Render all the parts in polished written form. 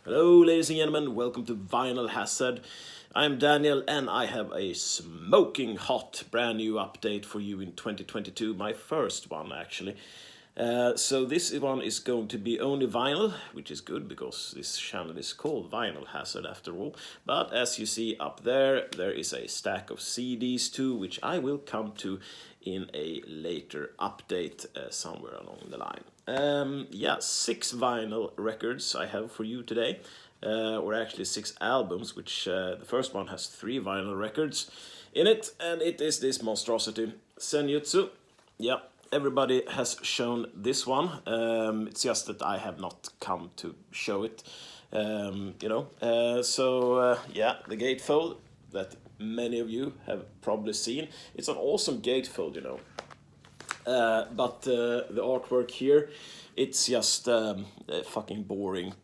Hello, ladies and gentlemen, welcome to Vinyl Hazard. I'm Daniel, and I have a smoking hot brand new update for you in 2022, my first one actually. So this one is going to be only vinyl, which is good because this channel is called Vinyl Hazard after all. But as you see up there, there is a stack of CDs too, which I will come to in a later update somewhere along the line. 6 vinyl records I have for you today, or actually 6 albums, which the first one has 3 vinyl records in it, and it is this monstrosity, Senjutsu. Yeah, everybody has shown this one. It's just that I have not come to show it, the gatefold that many of you have probably seen. It's an awesome gatefold, but the artwork here, it's just fucking boring.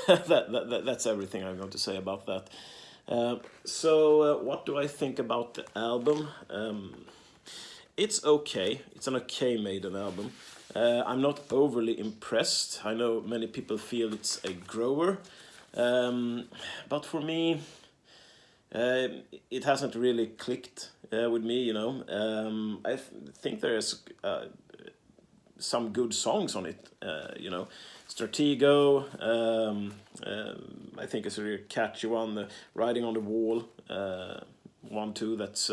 That's everything I'm going to say about that. What do I think about the album? It's okay. It's an okay Maiden album. I'm not overly impressed. I know many people feel it's a grower, but for me, it hasn't really clicked with me. I think there is some good songs on it. Stratego. I think it's a really catchy one. Riding on the Wall. 1, 2. That's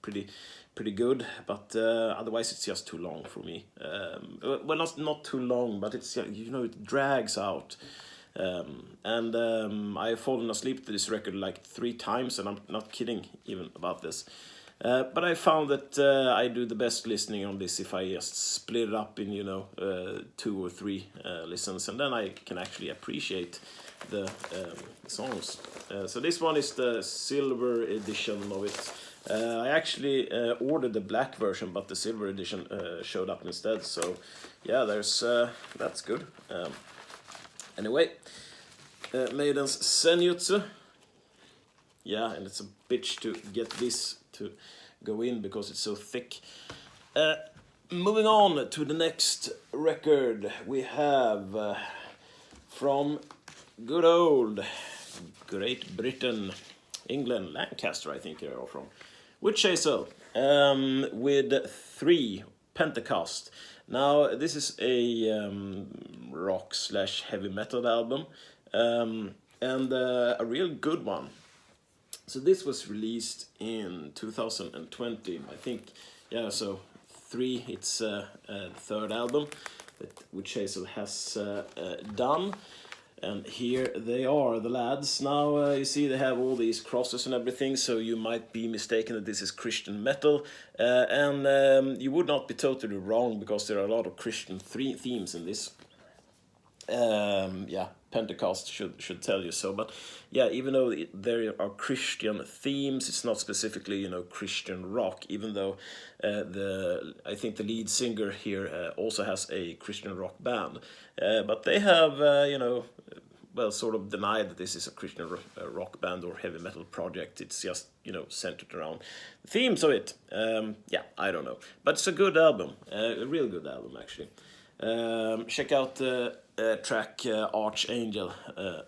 pretty good, but otherwise it's just too long for me. Well, not too long, but it's it drags out. I've fallen asleep to this record like 3 times, and I'm not kidding even about this. But I found that I do the best listening on this if I just split it up in 2 or 3 listens, and then I can actually appreciate the songs. So this one is the silver edition of it. I actually ordered the black version, but the silver edition showed up instead. So yeah, that's good. Anyway, Maiden's Senjutsu. Yeah, and it's a bitch to get this to go in because it's so thick. Moving on to the next record, we have from good old Great Britain, England, Lancaster, I think they're all from. Wytch, Hazel, with 3 Pentecost. Now, this is a rock/heavy metal album, and a real good one. So this was released in 2020, I think. Yeah, so 3, it's the 3rd album that Wytch Hazel has done. And here they are, the lads. Now, you see they have all these crosses and everything, so you might be mistaken that this is Christian metal. And you would not be totally wrong, because there are a lot of Christian themes in this. Pentecost should tell you so. But yeah, even though there are Christian themes, it's not specifically, Christian rock, even though I think the lead singer here also has a Christian rock band. But they have, sort of denied that this is a Christian rock band or heavy metal project. It's just, centered around the themes of it. I don't know. But it's a good album, a real good album, actually. Check out the track Archangel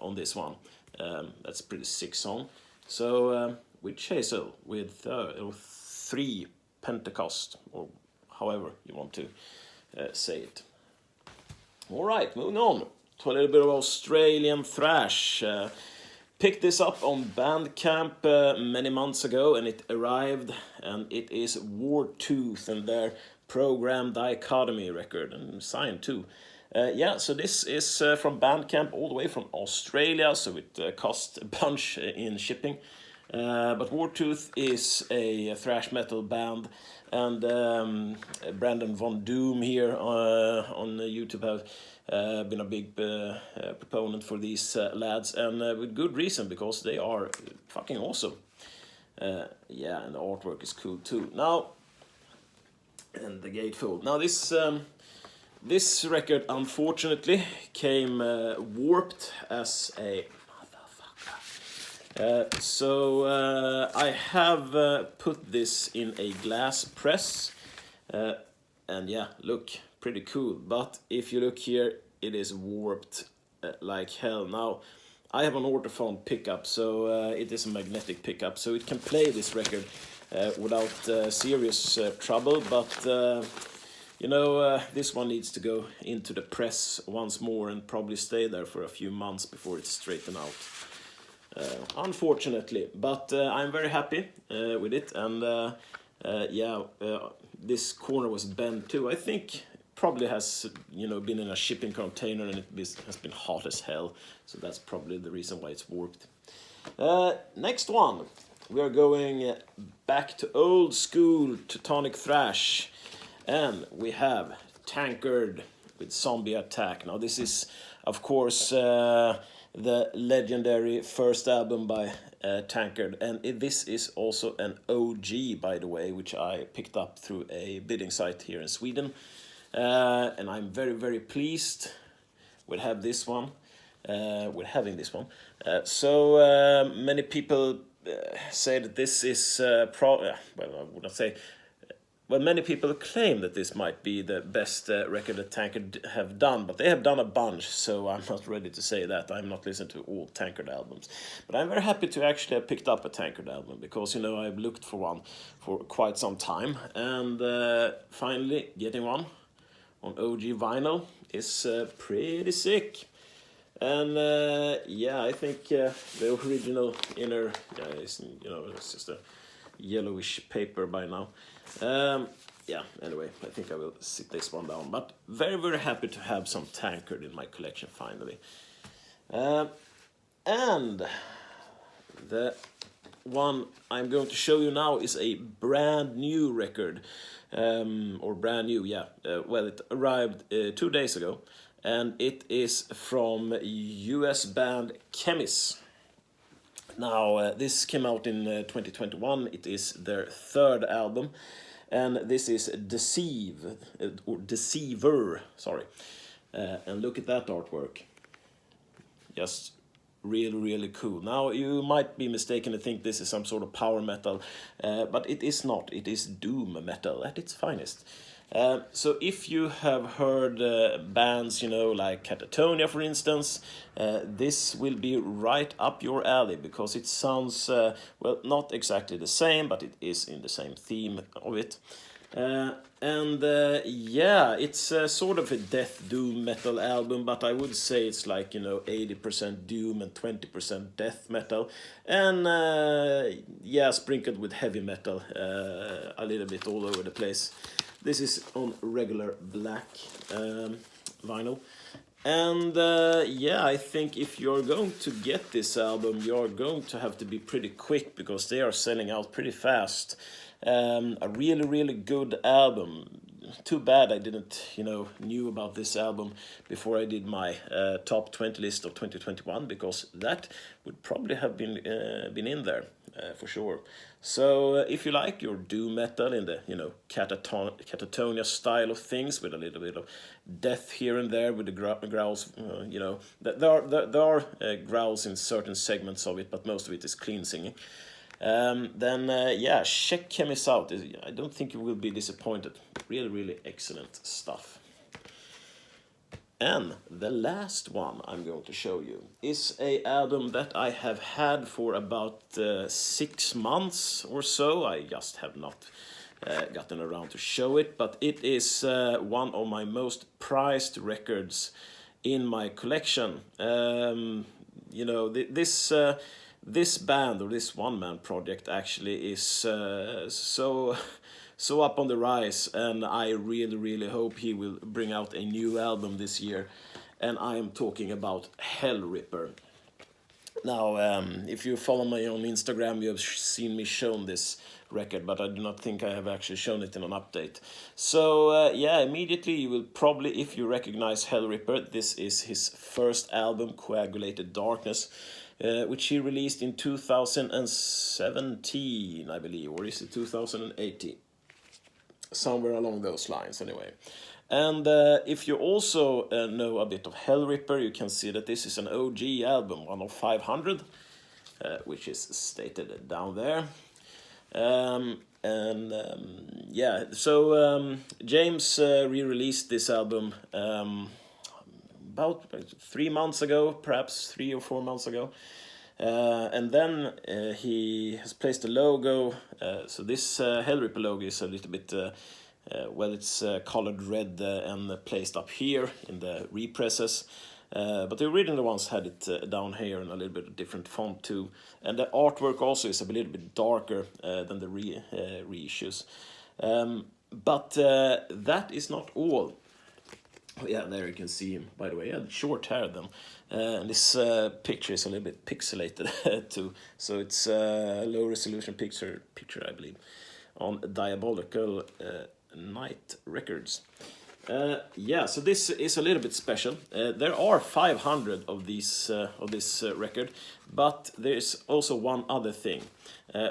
on this one. That's a pretty sick song. So, Wytch Hazel with 3 Pentecost, or however you want to say it. Alright, moving on to a little bit of Australian thrash. Picked this up on Bandcamp many months ago, and it arrived, and it is Wartooth and their program Dichotomy record, and signed too. So this is from Bandcamp all the way from Australia, so it cost a bunch in shipping. But Wartooth is a thrash metal band, and Brandon Von Doom here on YouTube have been a big proponent for these lads, and with good reason, because they are fucking awesome. And the artwork is cool too. Now, and the gatefold. Now this record unfortunately came warped as a motherfucker. I have put this in a glass press, and yeah, look, pretty cool. But if you look here, it is warped like hell. Now, I have an orthophone pickup, so it is a magnetic pickup, so it can play this record without serious trouble, but you know, this one needs to go into the press once more and probably stay there for a few months before it's straightened out. Unfortunately, but I'm very happy with it, and yeah, this corner was bent too. I think probably has, you know, been in a shipping container and has been hot as hell, so that's probably the reason why it's warped. Next one, we are going back to old school Teutonic Thrash, and we have Tankard with Zombie Attack. Now this is, of course, the legendary first album by Tankard, and this is also an OG, by the way, which I picked up through a bidding site here in Sweden, and I'm very, very pleased with having this one. So many people say that this is well, I would not say. Well, many people claim that this might be the best record that Tankard have done, but they have done a bunch, so I'm not ready to say that. I'm not listening to all Tankard albums. But I'm very happy to actually have picked up a Tankard album, because, you know, I've looked for one for quite some time, and finally getting one on OG vinyl is pretty sick. And yeah, I think the original inner, is, you know, it's just a yellowish paper by now. Yeah, anyway, I think I will sit this one down, but very, very happy to have some Tankard in my collection finally. And the one I'm going to show you now is a brand new record, or brand new, yeah, well, it arrived 2 days ago, and it is from US band Khemmis. Now, this came out in 2021. It is their third album, and this is Deceiver, sorry. And look at that artwork. Just really, really cool. Now, you might be mistaken to think this is some sort of power metal, but it is not. It is doom metal at its finest. So if you have heard bands, you know, like Catatonia, for instance, this will be right up your alley, because it sounds, well, not exactly the same, but it is in the same theme of it. And yeah, it's sort of a death doom metal album, but I would say it's like, you know, 80% doom and 20% death metal, and yeah, sprinkled with heavy metal a little bit all over the place. This is on regular black vinyl. And yeah, I think if you're going to get this album, you're going to have to be pretty quick, because they are selling out pretty fast. A really, really good album. Too bad I didn't, you know, knew about this album before I did my top 20 list of 2021, because that would probably have been in there for sure. So if you like your doom metal in the, you know, Catatonia style of things, with a little bit of death here and there with the growls, you know, there are growls in certain segments of it, but most of it is clean singing. Then yeah, check Khemmis out. I don't think you will be disappointed. Really, really excellent stuff. And the last one I'm going to show you is a album that I have had for about 6 months or so. I just have not gotten around to show it, but it is one of my most prized records in my collection. You know, this band, or this one-man project, actually is so up on the rise, and I really, really hope he will bring out a new album this year. And I am talking about Hellripper. Now, if you follow me on Instagram, you have seen me shown this record, but I do not think I have actually shown it in an update. So yeah, immediately you will probably, if you recognize Hellripper, this is his first album, Coagulated Darkness, which he released in 2017, I believe, or is it 2018? Somewhere along those lines, anyway. And if you also know a bit of Hellripper, you can see that this is an OG album, one of 500, which is stated down there. Yeah, so James re-released this album about 3 months ago, perhaps 3 or 4 months ago. And then he has placed a logo. So this Hellripper logo is a little bit, well, it's colored red and placed up here in the represses. But the original ones had it down here in a little bit different font too. And the artwork also is a little bit darker than the reissues. But that is not all. Oh, yeah, there you can see him, by the way. He had short hair then. And this picture is a little bit pixelated too. So it's a low resolution picture, I believe, on Diabolical Night Records. Yeah, so this is a little bit special. There are 500 of these of this record, but there's also one other thing.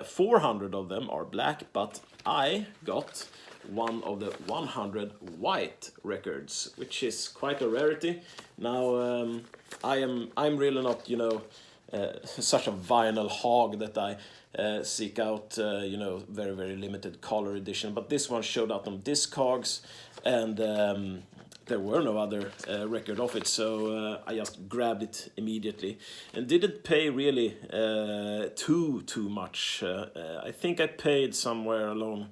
400 of them are black, but I got one of the 100 white records, which is quite a rarity. Now I'm really not, you know, such a vinyl hog that I seek out, you know, very limited color edition. But this one showed up on Discogs, and there were no other record of it, so I just grabbed it immediately and didn't pay really too much. I think I paid somewhere along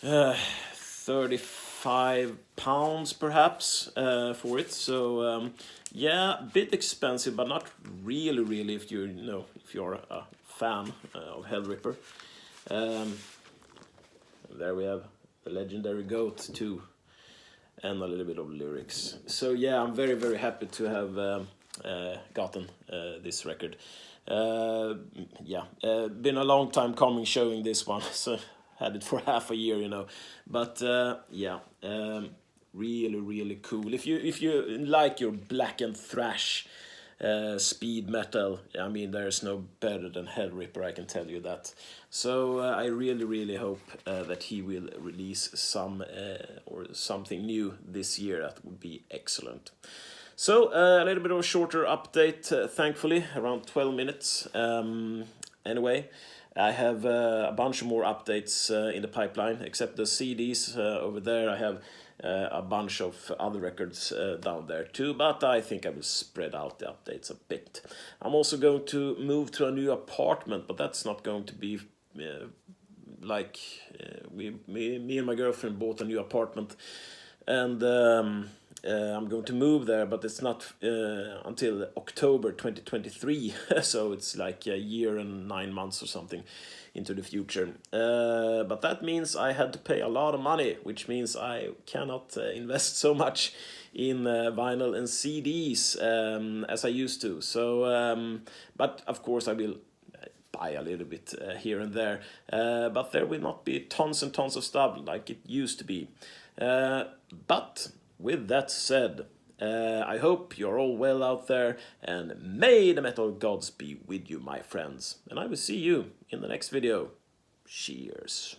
£35 perhaps for it. So yeah, a bit expensive, but not really if you know, if you're a fan of Hellripper. There we have the legendary goat too, and a little bit of lyrics. So yeah, I'm very happy to have gotten this record. Yeah, been a long time coming showing this one, so had it for half a year, you know. But yeah, really cool. If you like your black and thrash speed metal, I mean, there's no better than Hellripper, I can tell you that. So I really hope that he will release some or something new this year. That would be excellent. So a little bit of a shorter update, thankfully, around 12 minutes. Anyway, I have a bunch of more updates in the pipeline, except the CDs over there. I have a bunch of other records down there too, but I think I will spread out the updates a bit. I'm also going to move to a new apartment, but that's not going to be like me and my girlfriend bought a new apartment, and I'm going to move there, but it's not until October 2023, so it's like a year and 9 months or something into the future. But that means I had to pay a lot of money, which means I cannot invest so much in vinyl and CDs as I used to. So, but of course I will buy a little bit here and there, but there will not be tons and tons of stuff like it used to be. But with that said, I hope you're all well out there, and may the metal gods be with you, my friends. And I will see you in the next video. Cheers.